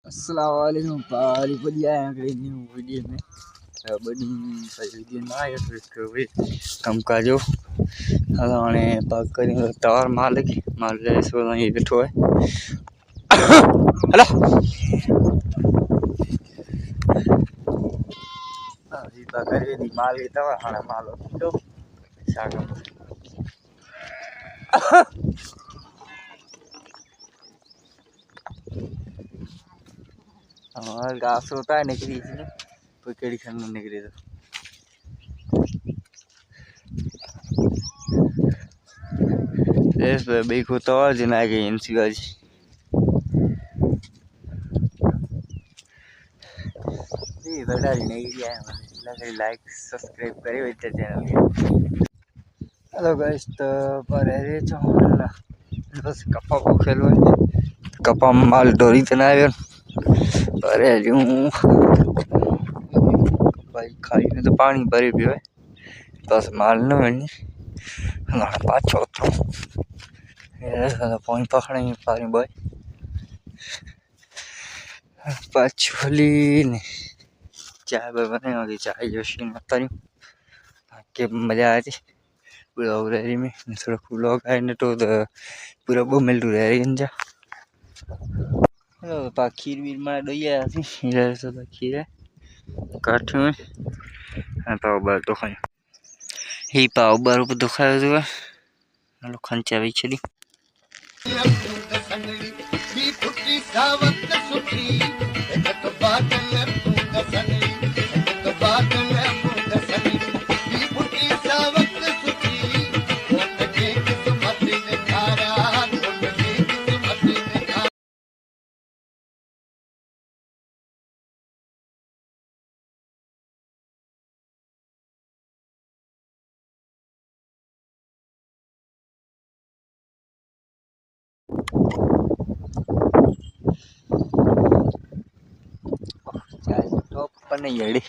अस्सलाम वालेकुम पारी बढ़िया है अगले न्यू वीडियो में बड़ी वीडियो ना आया तो इसको भी कम का जो हलाने पाक करें तार माल ले सो ये बैठो है हेलो अभी पाक करे दी माल के तवा हां माल तो सागा और घास होता है निकली इसने कोई केड़ी खन निकली तो इस बे को तो जना के इनसी गाजी ये बड़ा नहीं गया है लाइक सब्सक्राइब करे इधर चैनल हेलो गाइस तो पर रे जो बस कपा को खेलो है कपा माल डोरी तना है पर यूं भाई खाई में तो पानी भरे भी है बस माल न बनी ना पाछो तो ये साला पानी पकड़े में पानी भाई पाछोली ने चाय बने वाली चाय जोशी मत नहीं के मजा आती पूरा उरेरी में थोड़ा लोग आए न तो पूरा वो मिल रहा है गंजा हेलो पा खीर वीर मार दोया आसी इधर से तो खीर है काठ में पाव बार तो खाए ही पाव बार ऊपर तो खाए तो लोग खंचा भी चली टॉप पर नहीं है